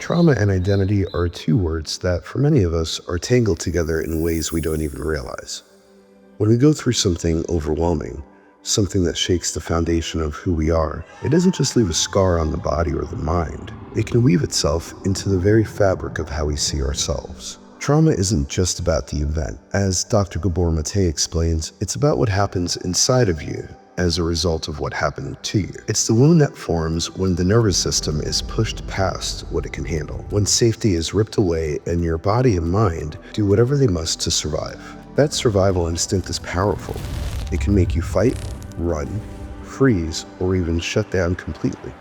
Trauma and identity are two words that, for many of us, are tangled together in ways we don't even realize. When we go through something overwhelming, something that shakes the foundation of who we are, it doesn't just leave a scar on the body or the mind. It can weave itself into the very fabric of how we see ourselves. Trauma isn't just about the event. As Dr. Gabor Maté explains, it's about what happens inside of you as a result of what happened to you. It's the wound that forms when the nervous system is pushed past what it can handle, when safety is ripped away and your body and mind do whatever they must to survive. That survival instinct is powerful. It can make you fight, run, freeze, or even shut down completely.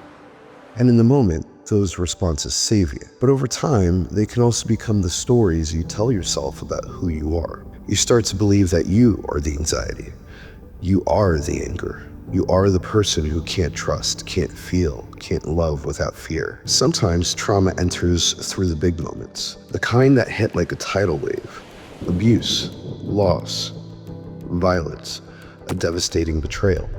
And in the moment, those responses save you. But over time, they can also become the stories you tell yourself about who you are. You start to believe that you are the anxiety. You are the anger. You are the person who can't trust, can't feel, can't love without fear. Sometimes trauma enters through the big moments, the kind that hit like a tidal wave. Abuse, loss, violence, a devastating betrayal.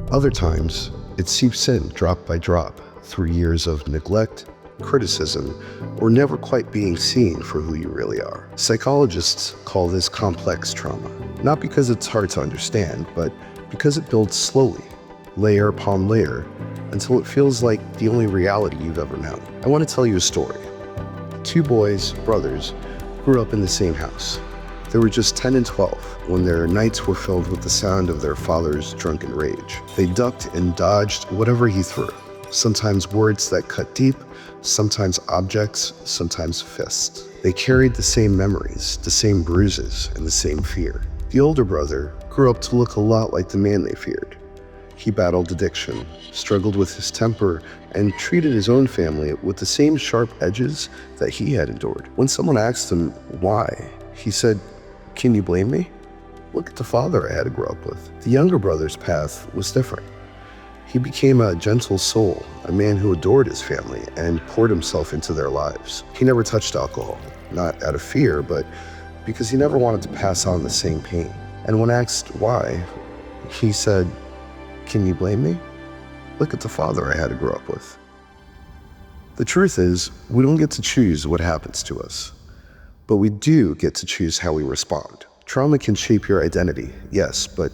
Other times, it seeps in drop by drop through years of neglect, criticism, or never quite being seen for who you really are. Psychologists call this complex trauma, not because it's hard to understand, but because it builds slowly, layer upon layer, until it feels like the only reality you've ever known. I want to tell you a story. Two boys, brothers, grew up in the same house. They were just 10 and 12 when their nights were filled with the sound of their father's drunken rage. They ducked and dodged whatever he threw. Sometimes words that cut deep, sometimes objects, sometimes fists. They carried the same memories, the same bruises, and the same fear. The older brother grew up to look a lot like the man they feared. He battled addiction, struggled with his temper, and treated his own family with the same sharp edges that he had endured. When someone asked him why, he said, "Can you blame me? Look at the father I had to grow up with." The younger brother's path was different. He became a gentle soul, a man who adored his family and poured himself into their lives. He never touched alcohol, not out of fear, but because he never wanted to pass on the same pain. And when asked why, he said, "Can you blame me? Look at the father I had to grow up with." The truth is, we don't get to choose what happens to us, but we do get to choose how we respond. Trauma can shape your identity, yes, but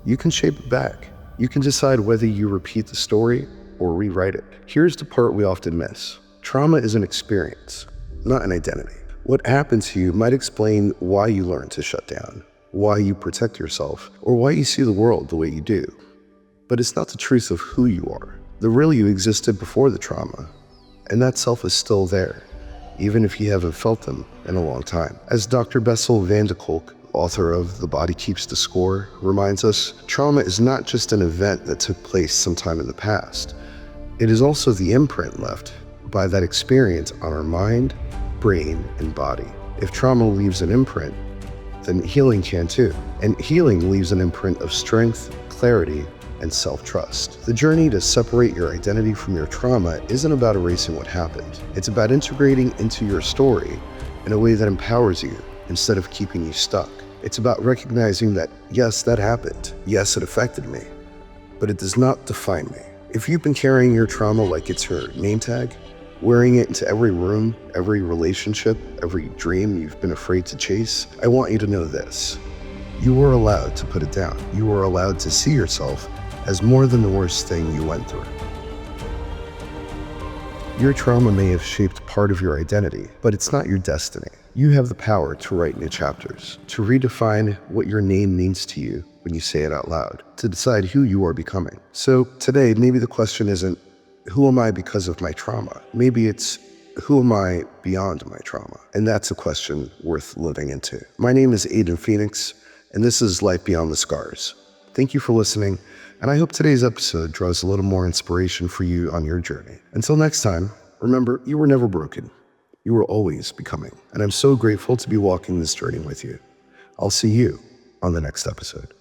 you can shape it back. You can decide whether you repeat the story or rewrite it. Here's the part we often miss. Trauma is an experience, not an identity. What happened to you might explain why you learn to shut down, why you protect yourself, or why you see the world the way you do. But it's not the truth of who you are. The real you existed before the trauma, and that self is still there, even if you haven't felt them in a long time. As Dr. Bessel van de Kolk, author of The Body Keeps the Score, reminds us, trauma is not just an event that took place sometime in the past. It is also the imprint left by that experience on our mind, brain, and body. If trauma leaves an imprint, then healing can too. And healing leaves an imprint of strength, clarity, and self-trust. The journey to separate your identity from your trauma isn't about erasing what happened. It's about integrating into your story in a way that empowers you instead of keeping you stuck. It's about recognizing that, yes, that happened. Yes, it affected me, but it does not define me. If you've been carrying your trauma like it's your name tag, wearing it into every room, every relationship, every dream you've been afraid to chase, I want you to know this. You are allowed to put it down. You are allowed to see yourself as more than the worst thing you went through. Your trauma may have shaped part of your identity, but it's not your destiny. You have the power to write new chapters, to redefine what your name means to you when you say it out loud, to decide who you are becoming. So today, maybe the question isn't, who am I because of my trauma? Maybe it's, who am I beyond my trauma? And that's a question worth living into. My name is Aidan Phoenix, and this is Life Beyond the Scars. Thank you for listening, and I hope today's episode draws a little more inspiration for you on your journey. Until next time, remember, you were never broken. You were always becoming, and I'm so grateful to be walking this journey with you. I'll see you on the next episode.